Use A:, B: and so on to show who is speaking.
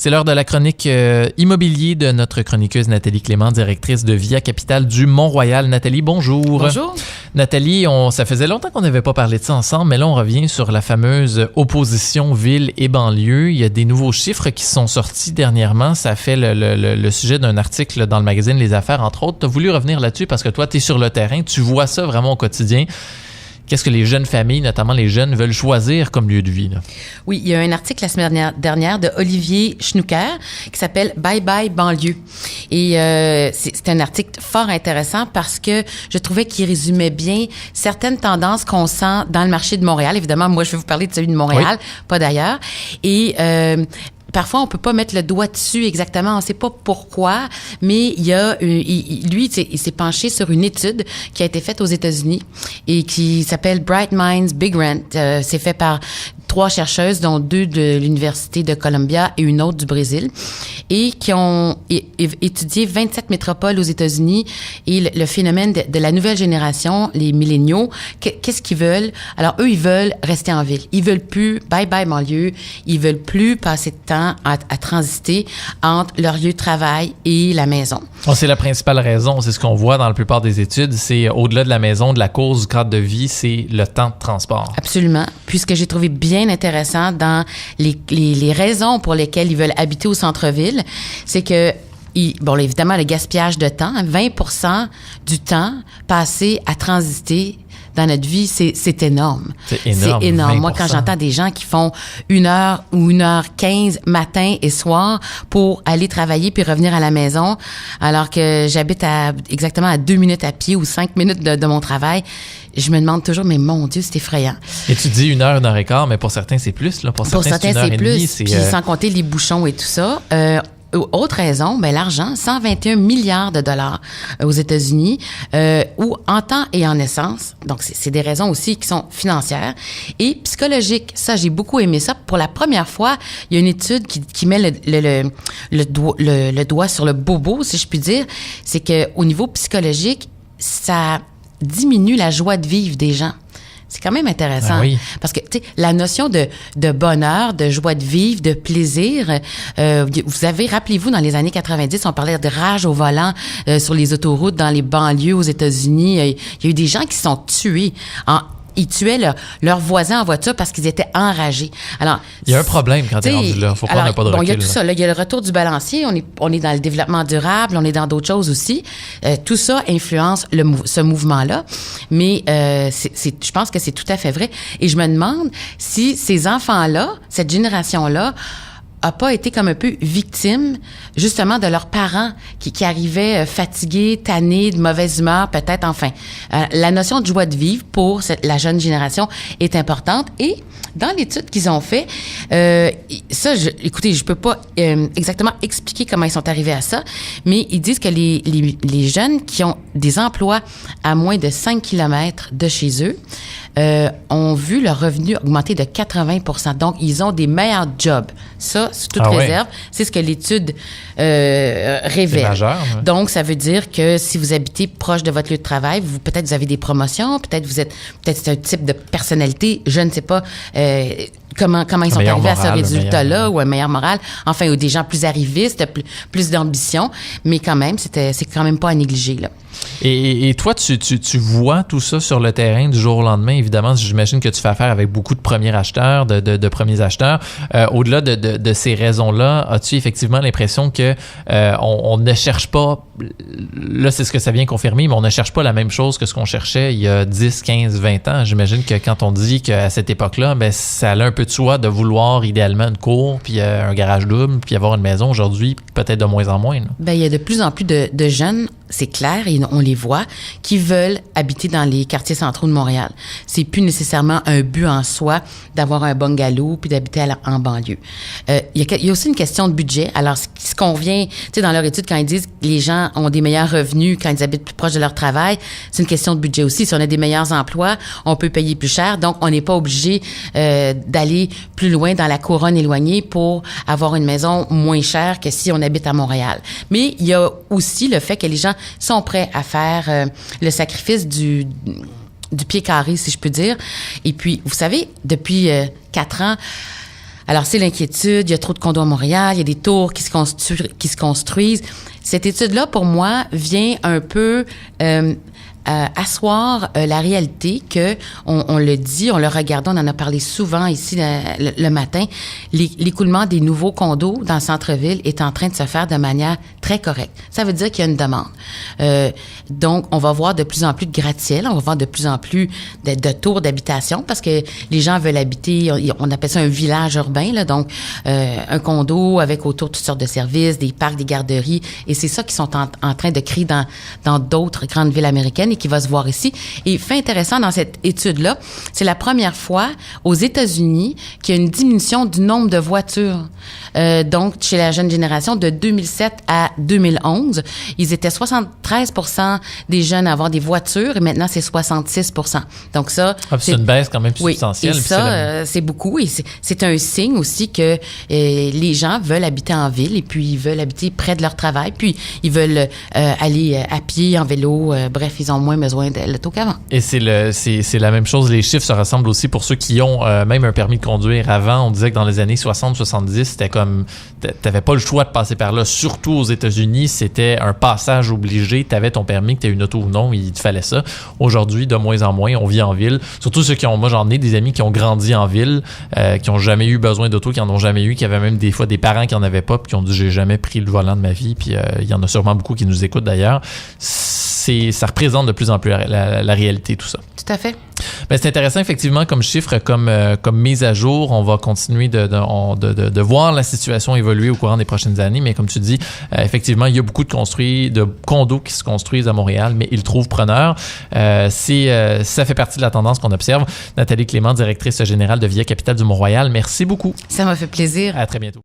A: C'est l'heure de la chronique immobilier de notre chroniqueuse Nathalie Clément, directrice de Via Capitale du Mont-Royal. Nathalie, bonjour.
B: Bonjour.
A: Nathalie, ça faisait longtemps qu'on n'avait pas parlé de ça ensemble, mais là, on revient sur la fameuse opposition ville et banlieue. Il y a des nouveaux chiffres qui sont sortis dernièrement. Ça fait le sujet d'un article dans le magazine Les Affaires, entre autres. Tu as voulu revenir là-dessus parce que toi, tu es sur le terrain, tu vois ça vraiment au quotidien. Qu'est-ce que les jeunes familles, notamment les jeunes, veulent choisir comme lieu de vie, là?
B: Oui, il y a un article la semaine dernière de Olivier Schnouker qui s'appelle « Bye bye banlieue ». Et c'est un article fort intéressant parce que je trouvais qu'il résumait bien certaines tendances qu'on sent dans le marché de Montréal. Évidemment, moi, je vais vous parler de celui de Montréal, oui, pas d'ailleurs. Et parfois, on peut pas mettre le doigt dessus exactement. On sait pas pourquoi, mais il y a, lui, il s'est penché sur une étude qui a été faite aux États-Unis et qui s'appelle Bright Minds, Big Rent. C'est fait par 3 chercheuses, dont 2 de l'Université de Columbia et une autre du Brésil, et qui ont étudié 27 métropoles aux États-Unis et le phénomène de la nouvelle génération, les milléniaux. Qu'est-ce qu'ils veulent? Alors, eux, ils veulent rester en ville. Ils veulent plus bye-bye banlieue. Ils veulent plus passer de temps à transiter entre leur lieu de travail et la maison.
A: Oh, c'est la principale raison. C'est ce qu'on voit dans la plupart des études. C'est au-delà de la maison, de la cause du cadre de vie, c'est le temps de transport.
B: Absolument. Puis ce que j'ai trouvé bien intéressant dans les raisons pour lesquelles ils veulent habiter au centre-ville, c'est que bon, évidemment, le gaspillage de temps, 20% du temps passé à transiter dans notre vie, c'est énorme.
A: C'est énorme.
B: C'est énorme.
A: 20%.
B: Moi, quand j'entends des gens qui font 1 heure ou 1h15 matin et soir pour aller travailler puis revenir à la maison, alors que j'habite exactement à 2 minutes à pied ou 5 minutes de mon travail, je me demande toujours, mais mon Dieu, c'est effrayant.
A: Et tu dis 1 heure, 1h15, mais pour certains, c'est plus. Là. Pour certains,
B: c'est plus.
A: Puis
B: sans compter les bouchons et tout ça. Autre raison, l'argent, 121 milliards de dollars aux États-Unis, ou en temps et en essence. Donc, c'est des raisons aussi qui sont financières et psychologiques. Ça, j'ai beaucoup aimé ça. Pour la première fois, il y a une étude qui met le doigt sur le bobo, si je puis dire. C'est que au niveau psychologique, ça diminue la joie de vivre des gens. C'est quand même intéressant.
A: Ah oui.
B: Parce que, tu sais, la notion de bonheur, de joie de vivre, de plaisir, rappelez-vous, dans les années 90, on parlait de rage au volant sur les autoroutes, dans les banlieues aux États-Unis. Il y a eu des gens qui sont tués ils tuaient leurs voisins en voiture parce qu'ils étaient enragés. Alors,
A: il y a un problème quand t'es rendu là. Faut prendre pas de recul.
B: Il y a tout ça. Là, il y a le retour du balancier. On est dans le développement durable. On est dans d'autres choses aussi. Tout ça influence ce mouvement-là. Mais je pense que c'est tout à fait vrai. Et je me demande si ces enfants-là, cette génération-là, a pas été comme un peu victime, justement, de leurs parents qui arrivaient fatigués, tannés, de mauvaise humeur, peut-être, enfin. La notion de joie de vivre pour la jeune génération est importante. Et dans l'étude qu'ils ont fait, écoutez, je peux pas exactement expliquer comment ils sont arrivés à ça, mais ils disent que les jeunes qui ont des emplois à moins de 5 km de chez eux ont vu leur revenu augmenter de 80%. Donc, ils ont des meilleurs jobs. Ça, sous toute réserve, c'est ce que l'étude révèle.
A: C'est majeur, hein?
B: Donc, ça veut dire que si vous habitez proche de votre lieu de travail, peut-être vous avez des promotions, peut-être c'est un type de personnalité, je ne sais pas comment ils sont arrivés à ce résultat-là, ou un meilleur moral, enfin, ou des gens plus arrivistes, plus d'ambition, mais quand même, c'est quand même pas à négliger, là.
A: Et toi, tu vois tout ça sur le terrain du jour au lendemain. Évidemment, j'imagine que tu fais affaire avec beaucoup de premiers acheteurs, de premiers acheteurs. Au-delà de ces raisons-là, as-tu effectivement l'impression que on ne cherche pas, là c'est ce que ça vient confirmer, mais on ne cherche pas la même chose que ce qu'on cherchait il y a 10, 15, 20 ans. J'imagine que quand on dit qu'à cette époque-là, ça allait un peu de soi de vouloir idéalement une cour, puis un garage double, puis avoir une maison. Aujourd'hui, peut-être de moins en moins. Là.
B: Il y a de plus en plus de jeunes, c'est clair, et on les voit, qui veulent habiter dans les quartiers centraux de Montréal. C'est plus nécessairement un but en soi d'avoir un bungalow puis d'habiter en banlieue. Il y a aussi une question de budget. Alors, ce qu'on vient, tu sais, dans leur étude, quand ils disent que les gens ont des meilleurs revenus quand ils habitent plus proche de leur travail, c'est une question de budget aussi. Si on a des meilleurs emplois, on peut payer plus cher. Donc, on n'est pas obligé d'aller plus loin dans la couronne éloignée pour avoir une maison moins chère que si on habite à Montréal. Mais il y a aussi le fait que les gens sont prêts à faire le sacrifice du pied carré, si je peux dire. Et puis, vous savez, depuis 4 ans, Alors, c'est l'inquiétude. Il y a trop de condos à Montréal. Il y a des tours qui se construisent. Cette étude-là, pour moi, vient un peu asseoir la réalité que on le dit, on le regarde, on en a parlé souvent ici le matin. L'écoulement des nouveaux condos dans le centre-ville est en train de se faire de manière très correcte. Ça veut dire qu'il y a une demande. Donc, on va voir de plus en plus de gratte-ciel, on va voir de plus en plus de tours d'habitation parce que les gens veulent habiter, on appelle ça un village urbain, là, donc un condo avec autour toutes sortes de services, des parcs, des garderies, et c'est ça qu'ils sont en train de créer dans d'autres grandes villes américaines et qui va se voir ici. Et fait intéressant dans cette étude-là, c'est la première fois aux États-Unis qu'il y a une diminution du nombre de voitures. Donc, chez la jeune génération, de 2007 à 2011, ils étaient 73% des jeunes à avoir des voitures et maintenant, c'est 66%. Donc ça...
A: c'est une baisse quand même substantielle.
B: Et ça, c'est beaucoup. Et c'est un signe aussi que les gens veulent habiter en ville et puis ils veulent habiter près de leur travail, puis ils veulent aller à pied, en vélo. Bref, ils ont moins besoin de l'auto qu'avant.
A: Et c'est la même chose. Les chiffres se ressemblent aussi pour ceux qui ont même un permis de conduire. Avant, on disait que dans les années 60-70, c'était comme... T'avais pas le choix de passer par là. Surtout aux États-Unis, c'était un passage obligé. T'avais ton permis, que t'aies une auto ou non, il te fallait ça. Aujourd'hui, de moins en moins, on vit en ville. Surtout ceux qui ont... Moi, j'en ai des amis qui ont grandi en ville, qui ont jamais eu besoin d'auto, qui en ont jamais eu, qui avaient même des fois des parents qui en avaient pas, puis qui ont dit « J'ai jamais pris le volant de ma vie ». Puis il y en a sûrement beaucoup qui nous écoutent d'ailleurs. Ça représente de plus en plus la réalité, tout ça.
B: Tout à fait.
A: Ben, c'est intéressant, effectivement, comme chiffre, comme mise à jour. On va continuer de voir la situation évoluer au courant des prochaines années. Mais comme tu dis, effectivement, il y a beaucoup de condos qui se construisent à Montréal, mais ils trouvent preneurs. Ça fait partie de la tendance qu'on observe. Nathalie Clément, directrice générale de Via Capitale du Mont-Royal, merci beaucoup.
B: Ça m'a fait plaisir.
A: À très bientôt.